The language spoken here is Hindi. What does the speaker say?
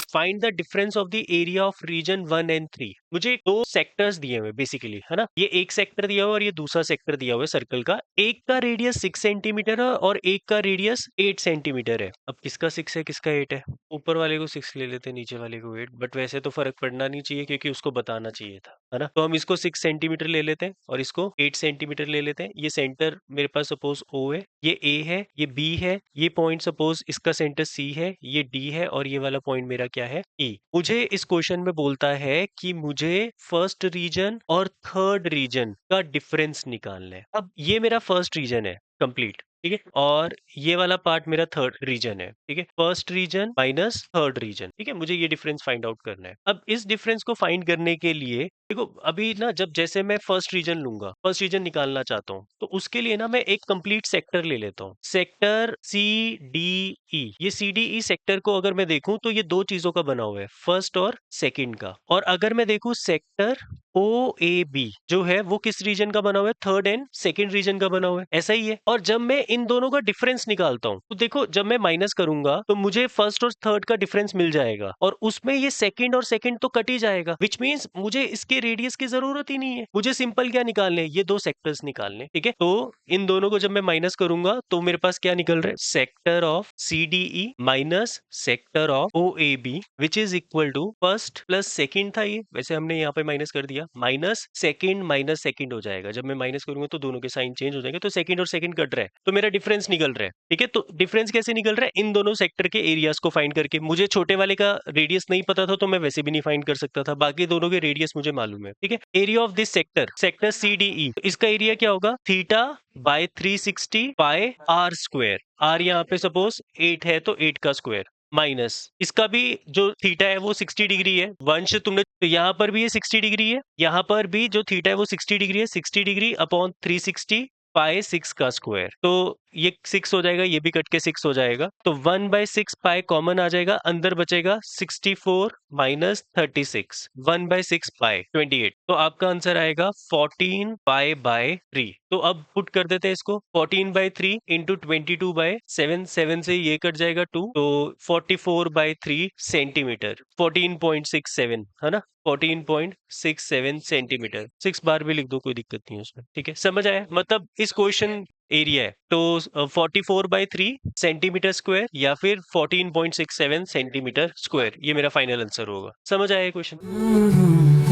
Find the difference of the area of region 1 and 3। मुझे दो सेक्टर्स दिए हुए बेसिकली, है ना, ये एक सेक्टर दिया हुआ और ये दूसरा सेक्टर दिया हुआ है सर्कल का। एक का रेडियस 6 सेंटीमीटर है और एक का रेडियस 8 सेंटीमीटर है। अब किसका 6 है किसका 8 है? ऊपर वाले को 6 ले लेते, नीचे वाले को 8, बट वैसे तो फर्क पड़ना नहीं चाहिए क्योंकि उसको बताना चाहिए था, है ना। तो हम इसको 6 सेंटीमीटर ले लेते हैं और इसको 8 सेंटीमीटर ले लेते हैं। ये सेंटर मेरे पास सपोज O है, ये A है, ये B है, ये पॉइंट सपोज इसका सेंटर C है, ये D है और ये वाला पॉइंट मेरा क्या है? E। मुझे इस क्वेश्चन में बोलता है कि मुझे फर्स्ट रीजन और थर्ड रीजन का डिफरेंस निकालना है। अब ये मेरा फर्स्ट रीजन है कंप्लीट, ठीक है, और ये वाला पार्ट मेरा थर्ड रीजन है, ठीक है। First region minus third region, ठीक है, मुझे ये डिफरेंस फाइंड आउट करना है। अब इस डिफरेंस को फाइंड करने के लिए देखो, अभी ना जब जैसे मैं फर्स्ट रीजन लूंगा, फर्स्ट रीजन निकालना चाहता हूँ, तो उसके लिए ना मैं एक कंप्लीट सेक्टर ले लेता हूँ, सेक्टर CDE। ये CDE सेक्टर को अगर मैं देखूं तो ये दो चीजों का बना हुआ है, फर्स्ट और सेकंड का। और अगर मैं देखूं सेक्टर OAB जो है वो किस रीजन का बना हुआ है? थर्ड एंड सेकंड रीजन का बना हुआ है, ऐसा ही है। और जब मैं इन दोनों का डिफरेंस निकालता हूँ तो देखो, जब मैं माइनस करूंगा तो मुझे फर्स्ट और थर्ड का डिफरेंस मिल जाएगा और उसमें ये सेकंड और सेकंड तो कट ही जाएगा, विच मीन्स मुझे इसके रेडियस की जरूरत ही नहीं है। मुझे सिंपल क्या निकालने हैं? ये दो सेक्टर्स निकालने, ठीक है। तो इन दोनों को जब मैं माइनस करूंगा तो मेरे पास क्या निकल रहा है? Sector of CDE minus sector of OAB which is equal to first plus second था, ये वैसे हमने यहाँ पे माइनस कर दिया, माइनस सेकंड हो जाएगा। जब मैं माइनस करूंगा तो दोनों के साइन चेंज हो जाएंगे, तो सेकंड और सेकंड कट रहा है तो मेरा डिफरेंस निकल रहा है, ठीक है। तो डिफरेंस कैसे निकल रहा है? इन दोनों सेक्टर के एरियाज को फाइंड करके। मुझे छोटे वाले का रेडियस नहीं पता था तो मैं वैसे भी नहीं फाइंड कर सकता था, बाकी दोनों के रेडियस मुझे मालूम है, ठीक है। Area of this sector, sector CDE, इसका एरिया क्या होगा? Theta by 360 pi R square. R यहाँ पे सपोज 8 है तो 8 का स्क्वायर माइनस इसका भी जो थीटा है वो 60 डिग्री है। वंश तुमने तो यहाँ पर भी ये 60 डिग्री है, यहाँ पर भी जो थीटा है वो 60 डिग्री है। 60 डिग्री अपॉन 360 पाई 6 का स्क्वायर, तो ये 6 हो जाएगा, ये भी कट के 6 हो जाएगा, तो 1/6 पाई कॉमन आ जाएगा, अंदर बचेगा 64 माइनस 36, 1/6 पाई 28। तो आपका आंसर आएगा 14 पाई बाय 3। तो अब पुट कर देते हैं इसको, 14/3 इंटू 22/7, 7 से ये कट जाएगा 2, तो 44/3 सेंटीमीटर, 14.67, है ना, 14.67 सेंटीमीटर। 6 बार भी लिख दो, कोई दिक्कत नहीं है उसमें, ठीक है। समझ आया? मतलब इस क्वेश्चन एरिया है तो 44/3 सेंटीमीटर स्क्वायर या फिर 14.67 सेंटीमीटर स्क्वायर, ये मेरा फाइनल आंसर होगा। समझ आया क्वेश्चन?